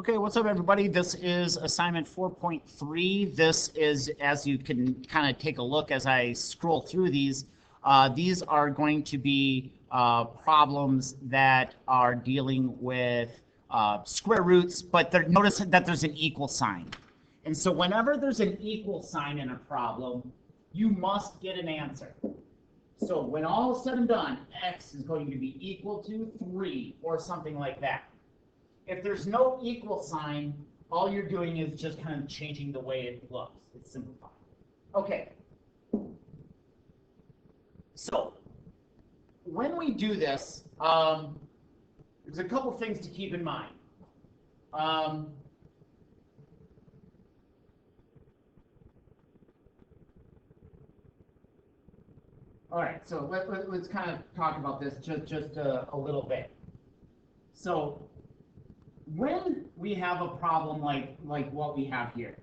Okay, what's up, everybody? This is assignment 4.3. This is, as you can kind of take a look as I scroll through these are going to be problems that are dealing with square roots, but notice that there's an equal sign. And so whenever there's an equal sign in a problem, you must get an answer. So when all is said and done, x is going to be equal to 3 or something like that. If there's no equal sign, all you're doing is just kind of changing the way it looks. It's simplified. Okay. So when we do this, there's a couple things to keep in mind. All right, so let's kind of talk about this just a little bit. So when we have a problem like what we have here,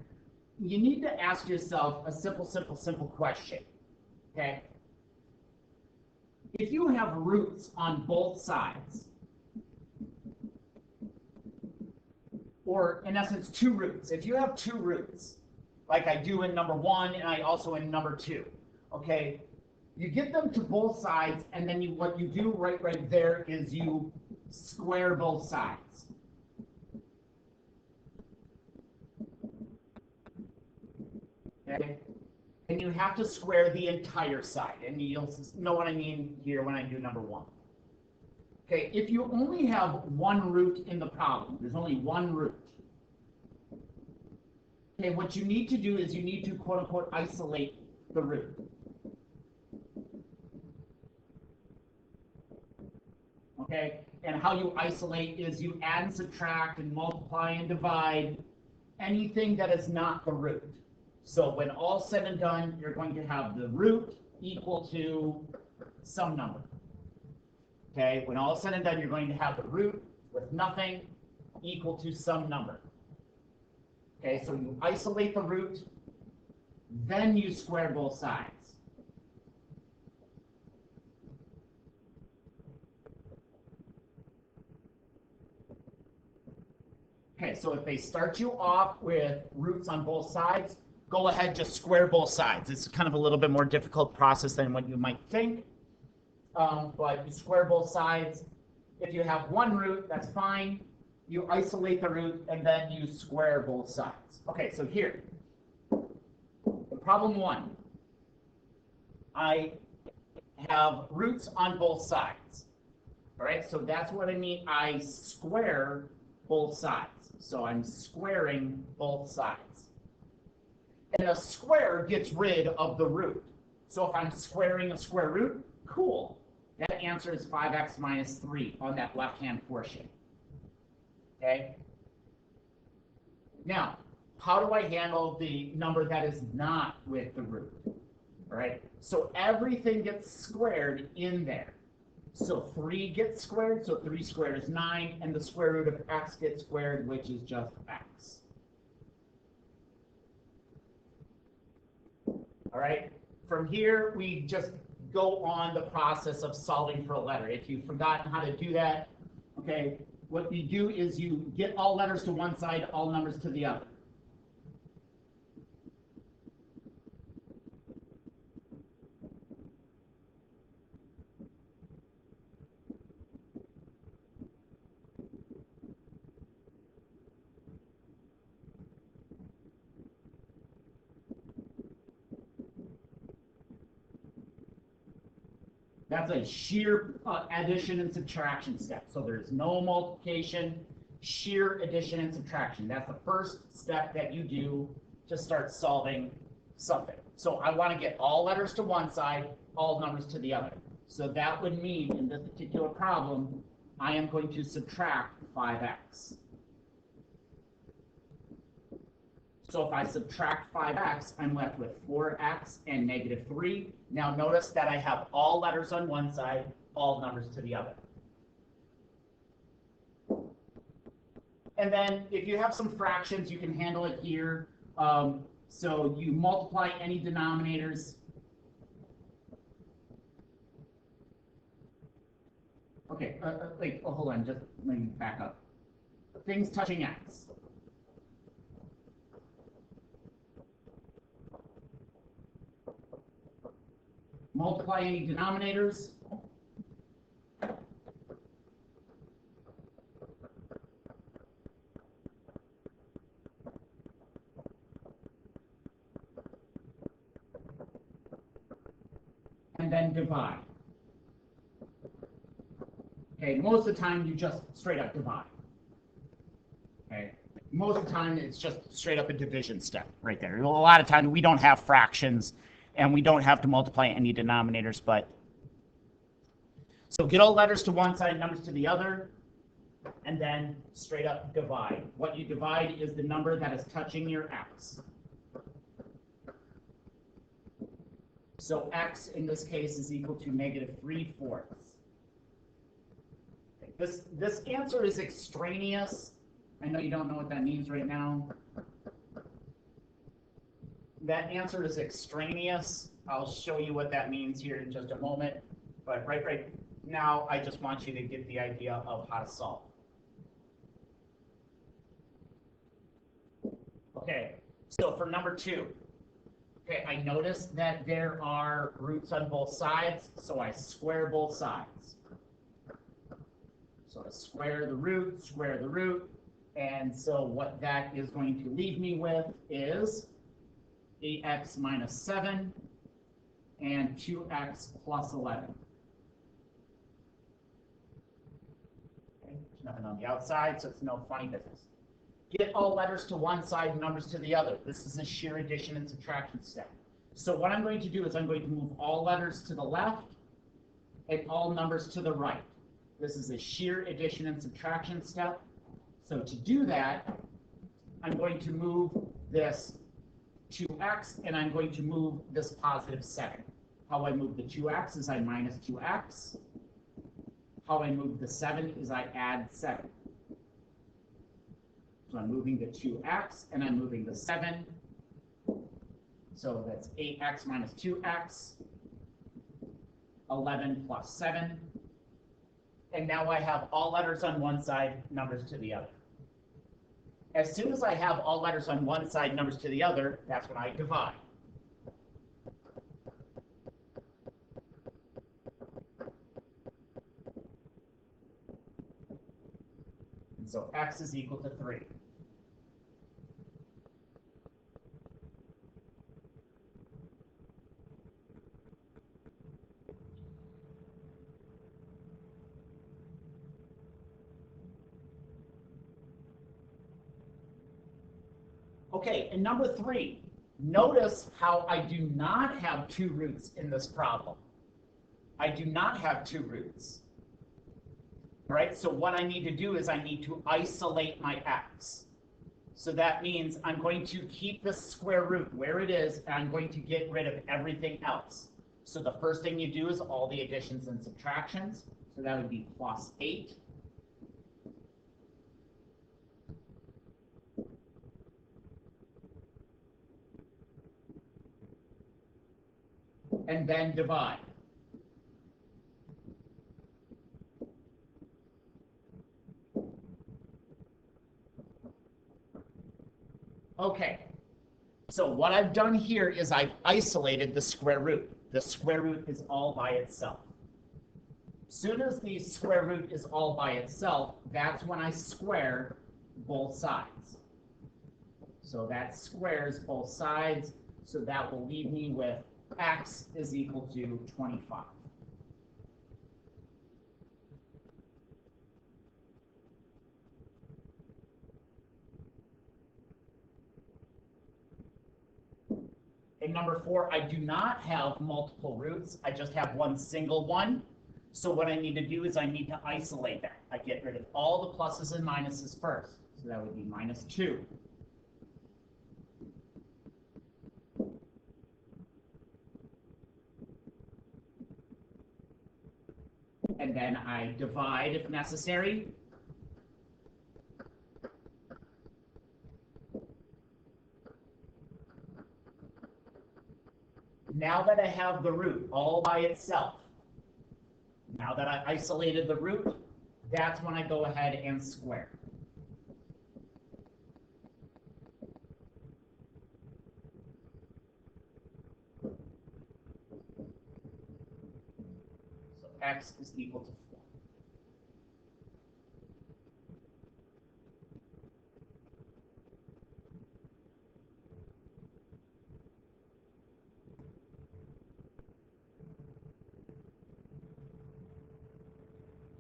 you need to ask yourself a simple question, okay? If you have roots on both sides, or in essence, two roots, if you have two roots, like I do in number 1 and I also in number 2, okay? You get them to both sides, and then what you do right there is you square both sides. Okay? And you have to square the entire side, and you'll know what I mean here when I do number 1. Okay, if you only have one root in the problem, there's only one root. Okay, what you need to do is you need to quote-unquote isolate the root. Okay, and how you isolate is you add and subtract and multiply and divide anything that is not the root. So when all said and done, you're going to have the root equal to some number. Okay, when all said and done, you're going to have the root with nothing equal to some number. Okay, so you isolate the root, then you square both sides. Okay, so if they start you off with roots on both sides, go ahead, just square both sides. It's kind of a little bit more difficult process than what you might think, but you square both sides. If you have one root, that's fine. You isolate the root, and then you square both sides. Okay, so here, problem 1. I have roots on both sides. All right, so that's what I mean. I square both sides. So I'm squaring both sides. And a square gets rid of the root. So if I'm squaring a square root, cool. That answer is 5x minus 3 on that left-hand portion. Okay? Now, how do I handle the number that is not with the root? All right? So everything gets squared in there. So 3 gets squared, so 3 squared is 9, and the square root of x gets squared, which is just x. All right, from here, we just go on the process of solving for a letter. If you've forgotten how to do that, okay, what you do is you get all letters to one side, all numbers to the other. That's a sheer addition and subtraction step. So there's no multiplication, sheer addition and subtraction. That's the first step that you do to start solving something. So I want to get all letters to one side, all numbers to the other. So that would mean in this particular problem, I am going to subtract 5x. So if I subtract 5x, I'm left with 4x and negative 3. Now notice that I have all letters on one side, all numbers to the other. And then if you have some fractions, you can handle it here. So you multiply any denominators. Okay, hold on, just let me back up. things touching x. Multiply any denominators. And then divide. Okay, most of the time you just straight up divide. Okay, most of the time it's just straight up a division step right there. A lot of times we don't have fractions and we don't have to multiply any denominators, but so get all letters to one side, numbers to the other, and then straight up divide. What you divide is the number that is touching your x. So x in this case is equal to -3/4. This answer is extraneous. I know you don't know what that means right now. That answer is extraneous. I'll show you what that means here in just a moment. But right now, I just want you to get the idea of how to solve. Okay, so for number 2, okay, I noticed that there are roots on both sides, so I square both sides. So I square the root, and so what that is going to leave me with is 8x minus 7 and 2x plus 11. Okay, there's nothing on the outside, so it's no funny business. Get all letters to one side, numbers to the other. This is a shear addition and subtraction step. So what I'm going to do is I'm going to move all letters to the left and all numbers to the right. This is a shear addition and subtraction step. So to do that, I'm going to move this 2x and I'm going to move this positive 7. How I move the 2x is I minus 2x. How I move the 7 is I add 7. So I'm moving the 2x and I'm moving the 7. So that's 8x minus 2x, 11 plus 7. And now I have all letters on one side, numbers to the other. As soon as I have all letters on one side, numbers to the other, that's when I divide. And so x is equal to 3. Okay, and number 3, notice how I do not have 2 roots in this problem. I do not have 2 roots. All right, so what I need to do is I need to isolate my x. So that means I'm going to keep the square root where it is, and I'm going to get rid of everything else. So the first thing you do is all the additions and subtractions. So that would be plus 8. And then divide. Okay, so what I've done here is I've isolated the square root. The square root is all by itself. As soon as the square root is all by itself, that's when I square both sides. So that squares both sides, so that will leave me with x is equal to 25. In number 4, I do not have multiple roots. I just have one single one. So what I need to do is I need to isolate that. I get rid of all the pluses and minuses first. So that would be minus 2. And then I divide if necessary. Now that I have the root all by itself, now that I isolated the root, that's when I go ahead and square. x is equal to 4.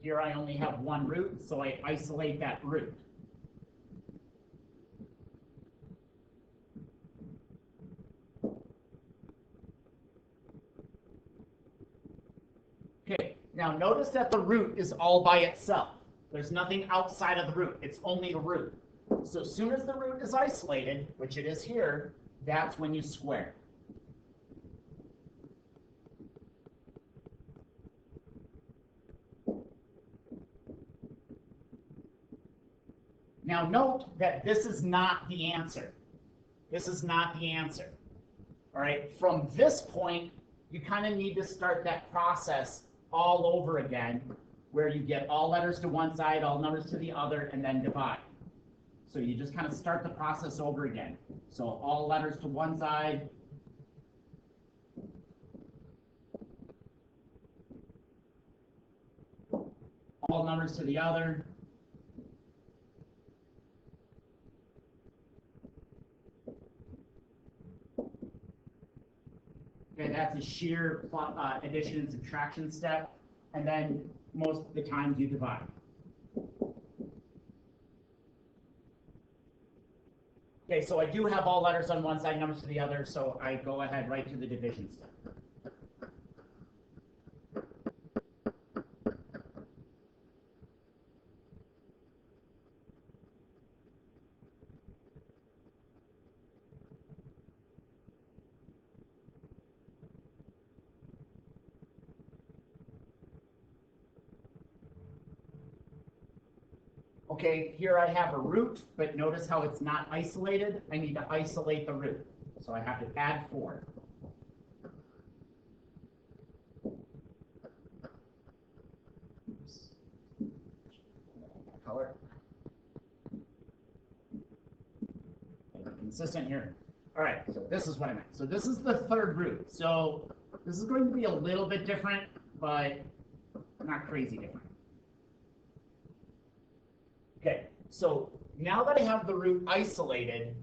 Here I only have one root, so I isolate that root. Okay, now notice that the root is all by itself. There's nothing outside of the root. It's only the root. So as soon as the root is isolated, which it is here, that's when you square. Now note that this is not the answer. This is not the answer. All right, from this point, you kind of need to start that process all over again, where you get all letters to one side, all numbers to the other, and then divide. So you just kind of start the process over again. So all letters to one side, all numbers to the other. Okay, that's a sheer addition and subtraction step. And then most of the time you divide. Okay, so I do have all letters on one side, numbers to the other, so I go ahead right to the division step. Okay, here I have a root, but notice how it's not isolated. I need to isolate the root. So I have to add 4. Oops. Color. Consistent here. All right, so this is what I meant. So this is the third root. So this is going to be a little bit different, but not crazy different. Okay, so now that I have the root isolated,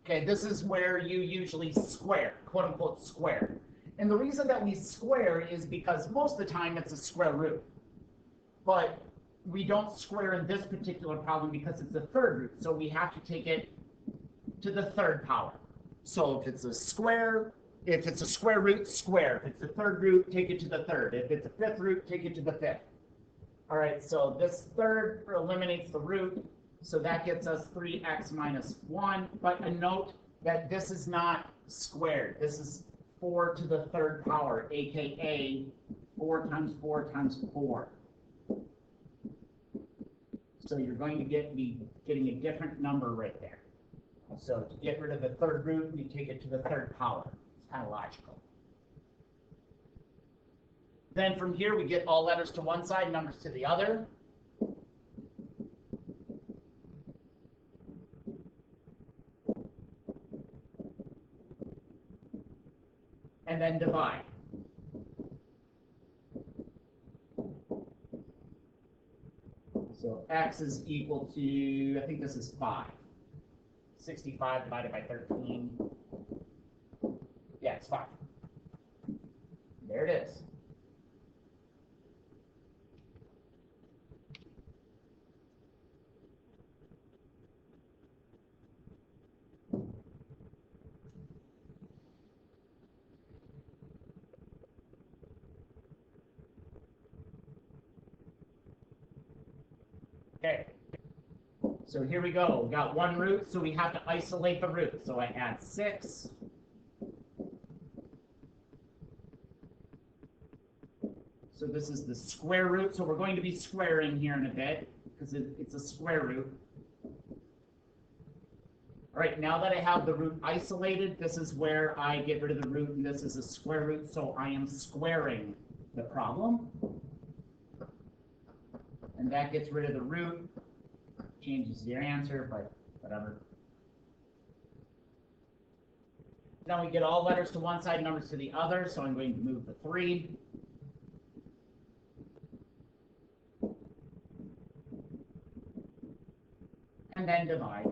okay, this is where you usually square, quote unquote square. And the reason that we square is because most of the time it's a square root. But we don't square in this particular problem because it's the third root. So we have to take it to the third power. So if it's a square root, square. If it's the third root, take it to the third. If it's a fifth root, take it to the fifth. All right, so this third eliminates the root, so that gets us 3x minus 1. But a note that this is not squared. This is 4 to the third power, aka 4 times 4 times 4. So you're going to be getting a different number right there. So to get rid of the third root, you take it to the third power. It's kind of logical. Then from here, we get all letters to one side, numbers to the other. And then divide. So x is equal to, I think this is 5. 65 divided by 13. Yeah, it's 5. There it is. Okay, so here we go. We got one root, so we have to isolate the root. So I add 6. So this is the square root. So we're going to be squaring here in a bit because it's a square root. All right, now that I have the root isolated, this is where I get rid of the root, and this is a square root, so I am squaring the problem. And that gets rid of the root, changes your answer, but whatever. Now we get all letters to one side, numbers to the other, so I'm going to move the 3. and then divide.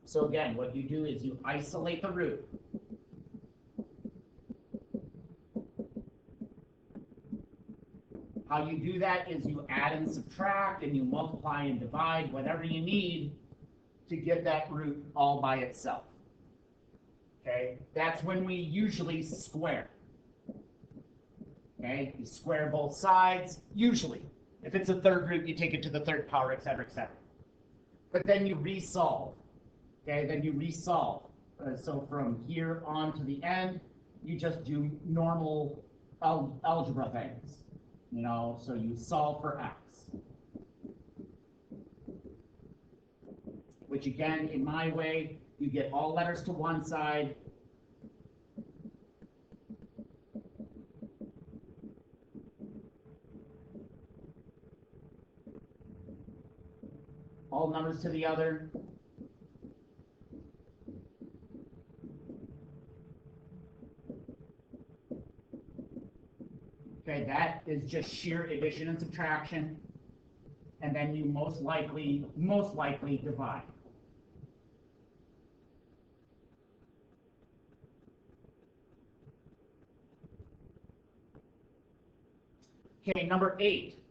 So again, what you do is you isolate the root. How you do that is you add and subtract, and you multiply and divide whatever you need to get that root all by itself. Okay, that's when we usually square. Okay, you square both sides, usually. If it's a third root, you take it to the third power, etc., etc. But then you resolve. Okay, then you resolve. So from here on to the end, you just do normal algebra things. You know, so you solve for x. Which again, in my way, you get all letters to one side. All numbers to the other. Okay, that is just sheer addition and subtraction. And then you most likely divide. Okay, number 8.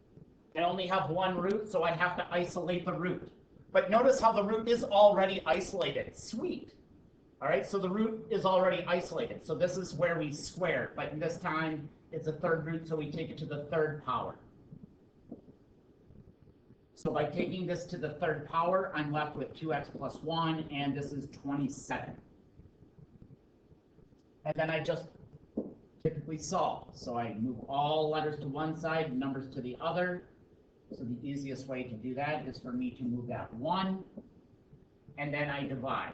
I only have one root, so I have to isolate the root. But notice how the root is already isolated. Sweet. All right, so the root is already isolated. So this is where we square, but this time it's a third root, so we take it to the third power. So by taking this to the third power, I'm left with 2x plus 1, and this is 27. And then I just typically solve. So I move all letters to one side, numbers to the other. So the easiest way to do that is for me to move that 1, and then I divide.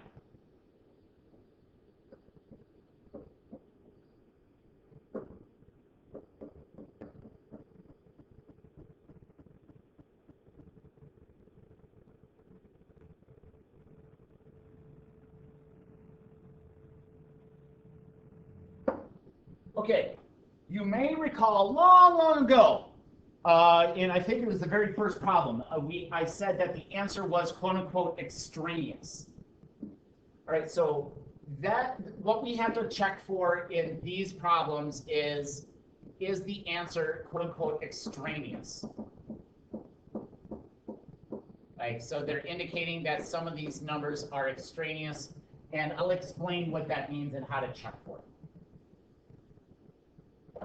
Okay, you may recall long ago, and I think it was the very first problem, I said that the answer was quote-unquote extraneous. All right, so what we have to check for in these problems is the answer quote-unquote extraneous? Right, so they're indicating that some of these numbers are extraneous, and I'll explain what that means and how to check for it.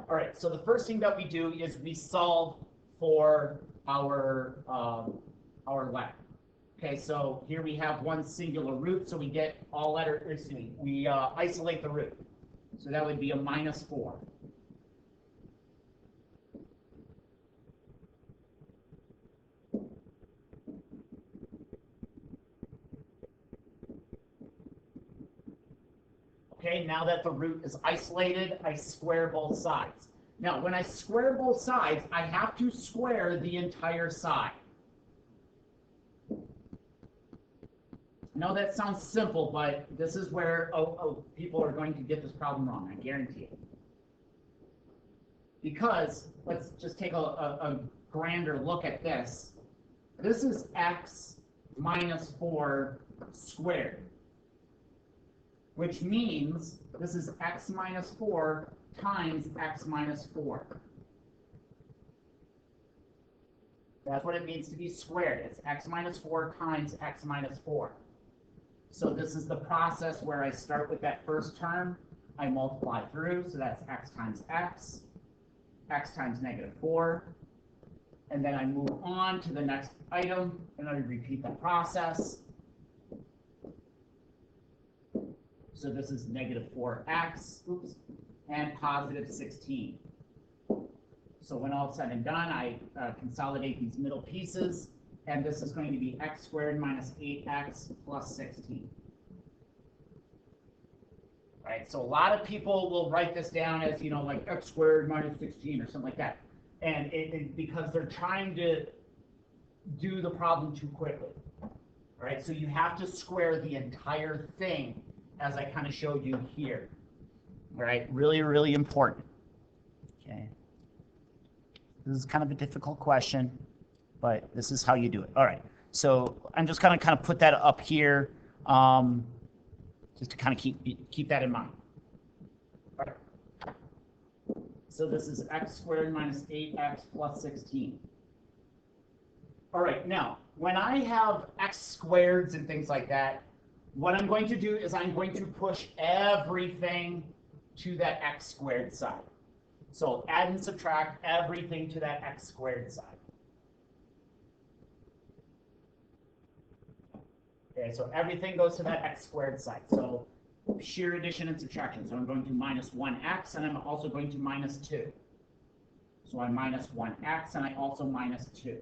All right, so the first thing that we do is we solve for our letter. Okay, so here we have one singular root, so we get all letters, excuse me, we isolate the root. So that would be a -4. Okay, now that the root is isolated, I square both sides. Now, when I square both sides, I have to square the entire side. I know that sounds simple, but this is where people are going to get this problem wrong, I guarantee it. Because, let's just take a grander look at this. This is x minus 4 squared, which means this is x minus 4 times x minus 4. That's what it means to be squared. It's x minus 4 times x minus 4. So this is the process where I start with that first term, I multiply through, so that's x times x, x times -4, and then I move on to the next item, and I repeat the process. So this is -4x, and positive 16. So when all is said and done, I consolidate these middle pieces, and this is going to be x squared minus 8x plus 16. right? So a lot of people will write this down as, like x squared minus 16 or something like that. And because they're trying to do the problem too quickly, right? So you have to square the entire thing, as I kind of showed you here, right? Really, really important. Okay. This is kind of a difficult question, but this is how you do it. All right. So I'm just going to kind of put that up here, just to kind of keep that in mind. All right. So this is x squared minus 8x plus 16. All right, now, when I have x squareds and things like that, what I'm going to do is I'm going to push everything to that x squared side. So add and subtract everything to that x squared side. Okay, so everything goes to that x squared side. So sheer addition and subtraction. So I'm going to minus 1x, and I'm also going to minus 2. So I minus 1x, and I also minus 2.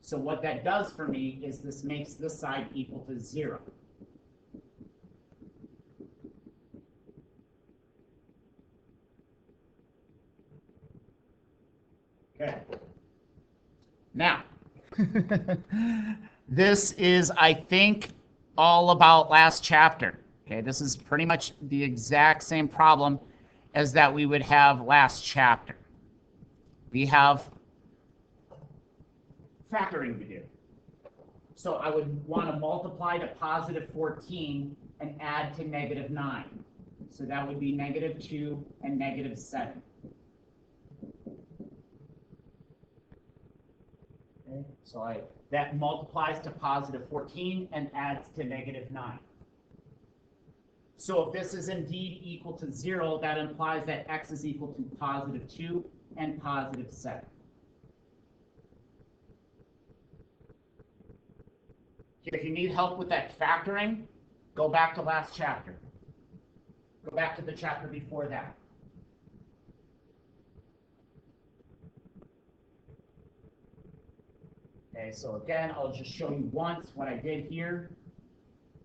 So what that does for me is this makes this side equal to 0. Okay. Now, this is, I think, all about last chapter. Okay, this is pretty much the exact same problem as that we would have last chapter. We have factoring to do. So I would want to multiply to positive 14 and add to negative 9. So that would be negative 2 and negative 7. Okay, so that multiplies to positive 14 and adds to negative 9. So if this is indeed equal to 0, that implies that x is equal to positive 2 and positive 7. If you need help with that factoring, go back to last chapter. Go back to the chapter before that. Okay, so again, I'll just show you once what I did here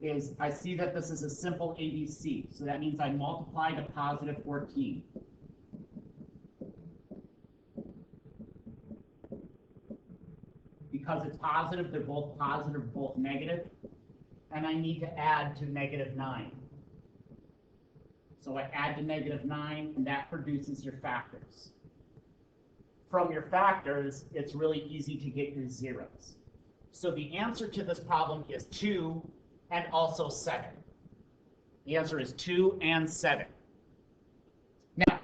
is I see that this is a simple ABC. So that means I multiply to positive 14. Because it's positive, they're both positive, both negative, and I need to add to negative 9. So I add to negative 9, and that produces your factors. From your factors, it's really easy to get your zeros. So the answer to this problem is 2 and also 7. The answer is 2 and 7. Now,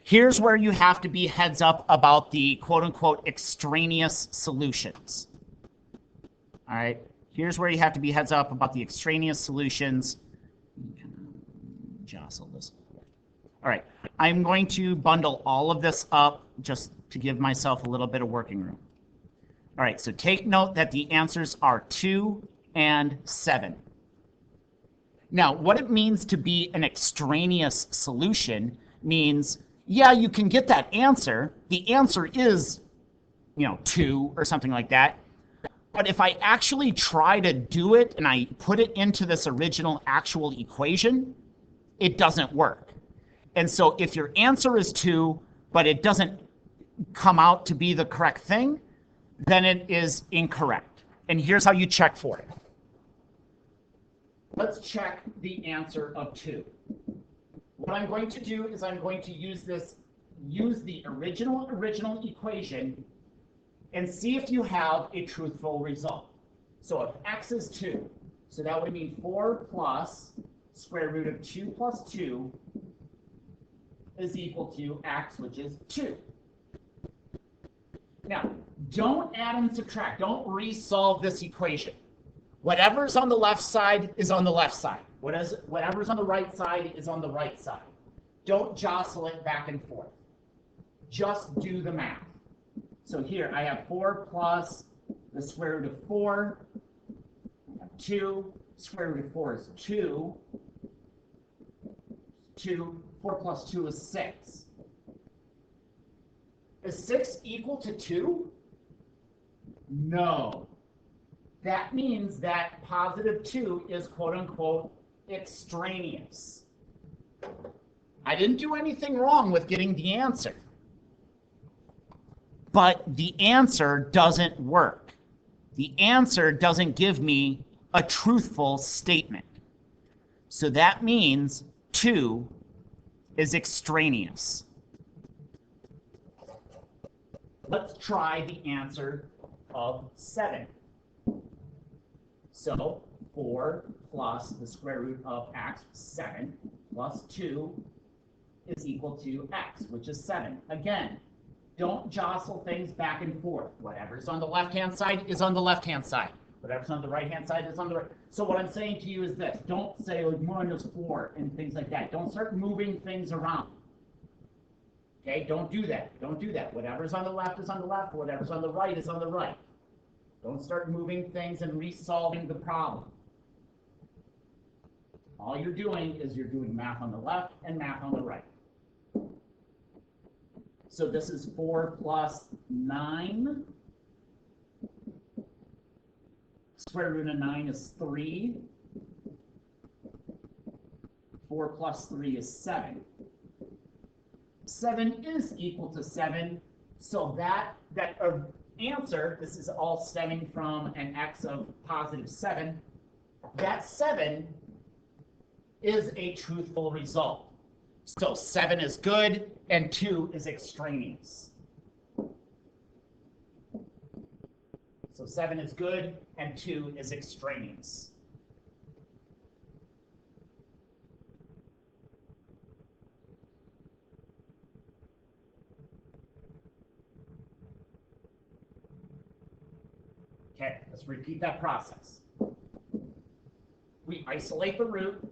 here's where you have to be heads up about the quote-unquote extraneous solutions. All right, here's where you have to be heads up about the extraneous solutions. Jostle this. All right, I'm going to bundle all of this up just to give myself a little bit of working room. All right, so take note that the answers are 2 and 7. Now, what it means to be an extraneous solution means, yeah, you can get that answer. The answer is, 2 or something like that. But if I actually try to do it and I put it into this original actual equation, it doesn't work. And so if your answer is 2, but it doesn't come out to be the correct thing, then it is incorrect. And here's how you check for it. Let's check the answer of 2. What I'm going to do is I'm going to use the original equation and see if you have a truthful result. So if x is 2, so that would mean 4 plus square root of 2 plus 2 is equal to x, which is 2. Now, don't add and subtract. Don't resolve this equation. Whatever's on the left side is on the left side. Whatever's on the right side is on the right side. Don't jostle it back and forth. Just do the math. So here I have 4 plus the square root of 4. I have 2. Square root of 4 is 2. 4 plus 2 is 6. Is 6 equal to 2? No. that means that positive 2 is quote-unquote extraneous. I didn't do anything wrong with getting the answer. But the answer doesn't work. The answer doesn't give me a truthful statement. So that means 2 is extraneous. Let's try the answer of 7. So 4 plus the square root of x, 7, plus 2 is equal to x, which is 7. Again, don't jostle things back and forth. Whatever's on the left-hand side is on the left-hand side. Whatever's on the right-hand side is on the right. So what I'm saying to you is this. Don't say like -4 and things like that. Don't start moving things around. Okay, don't do that. Don't do that. Whatever's on the left is on the left. Whatever's on the right is on the right. Don't start moving things and resolving the problem. All you're doing is you're doing math on the left and math on the right. So this is 4 plus 9. Square root of 9 is 3. 4 plus 3 is 7. 7 is equal to 7. So that answer, this is all stemming from an x of positive 7. That 7 is a truthful result. So 7 is good and 2 is extraneous. So 7 is good and 2 is extraneous. Okay, let's repeat that process. We isolate the root.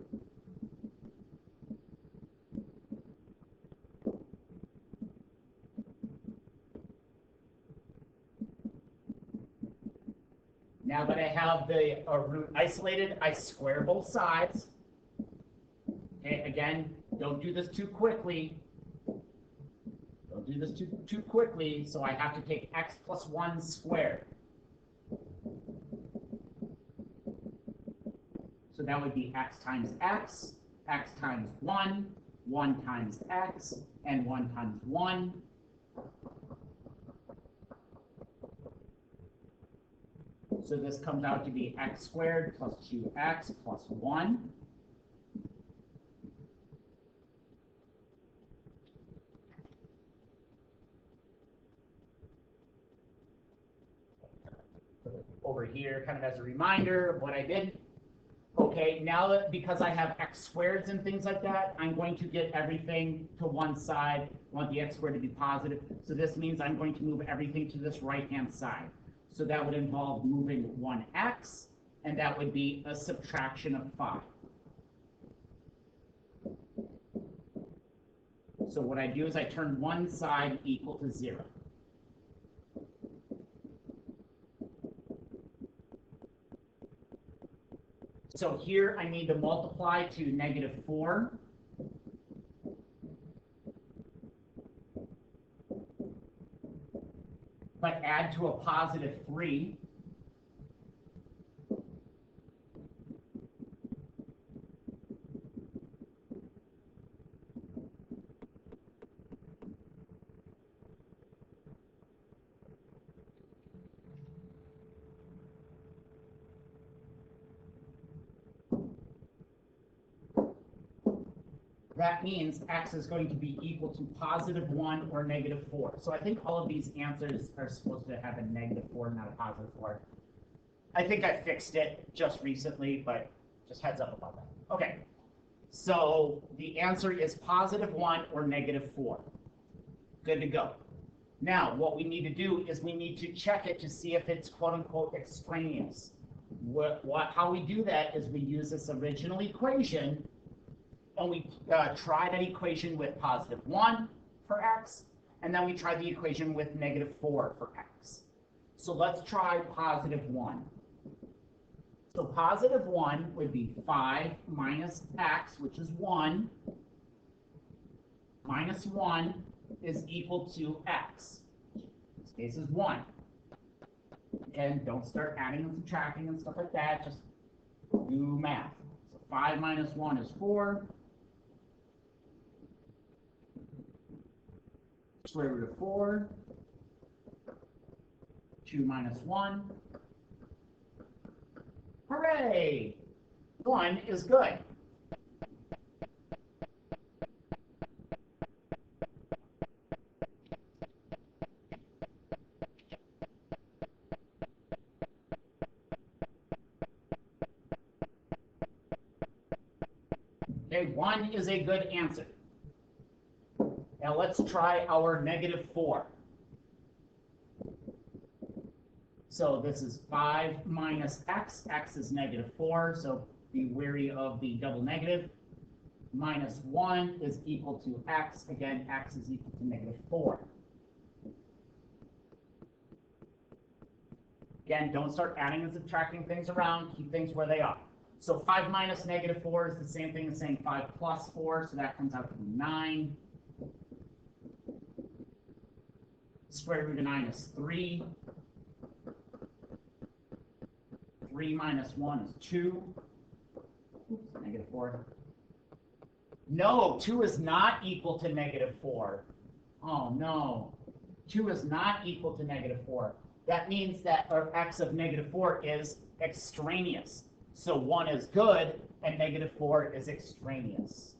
Now that I have the root isolated, I square both sides. Okay, again, don't do this too quickly. Don't do this too quickly, so I have to take x plus 1 squared. So that would be x times x times 1, 1 times x, and 1 times 1. So this comes out to be x squared plus 2x plus 1. Over here, kind of as a reminder of what I did. Okay, now that because I have x squareds and things like that, I'm going to get everything to one side. I want the x squared to be positive. So this means I'm going to move everything to this right-hand side. So that would involve moving 1x, and that would be a subtraction of 5. So what I do is I turn one side equal to 0. So here I need to multiply to -4. But add to a positive 3. That means x is going to be equal to +1 or -4. So I think all of these answers are supposed to have a -4, not a +4. I think I fixed it just recently, but just heads up about that. Okay, so the answer is +1 or -4. Good to go. Now, what we need to do is we need to check it to see if it's quote-unquote extraneous. How we do that is we use this original equation, and we try that equation with +1 for x, and then we try the equation with -4 for x. So let's try +1. So +1 would be 5 minus x, which is 1, minus 1 is equal to x. This case is 1. Again, don't start adding and subtracting and stuff like that. Just do math. So 5 minus 1 is 4. Square root of 4. 2 minus 1. Hooray! 1 is good. Okay, 1 is a good answer. Now let's try our negative 4. So this is 5 minus x. X is negative 4, so be wary of the double negative. Minus 1 is equal to x. Again, x is equal to negative 4. Again, don't start adding and subtracting things around. Keep things where they are. So 5 minus negative 4 is the same thing as saying 5 plus 4, so that comes out to be 9. Square root of 9 is 3. 3 minus 1 is 2. Oops, negative 4. No, 2 is not equal to negative 4. Oh, no. 2 is not equal to negative 4. That means that our x of negative 4 is extraneous. So 1 is good, and negative 4 is extraneous.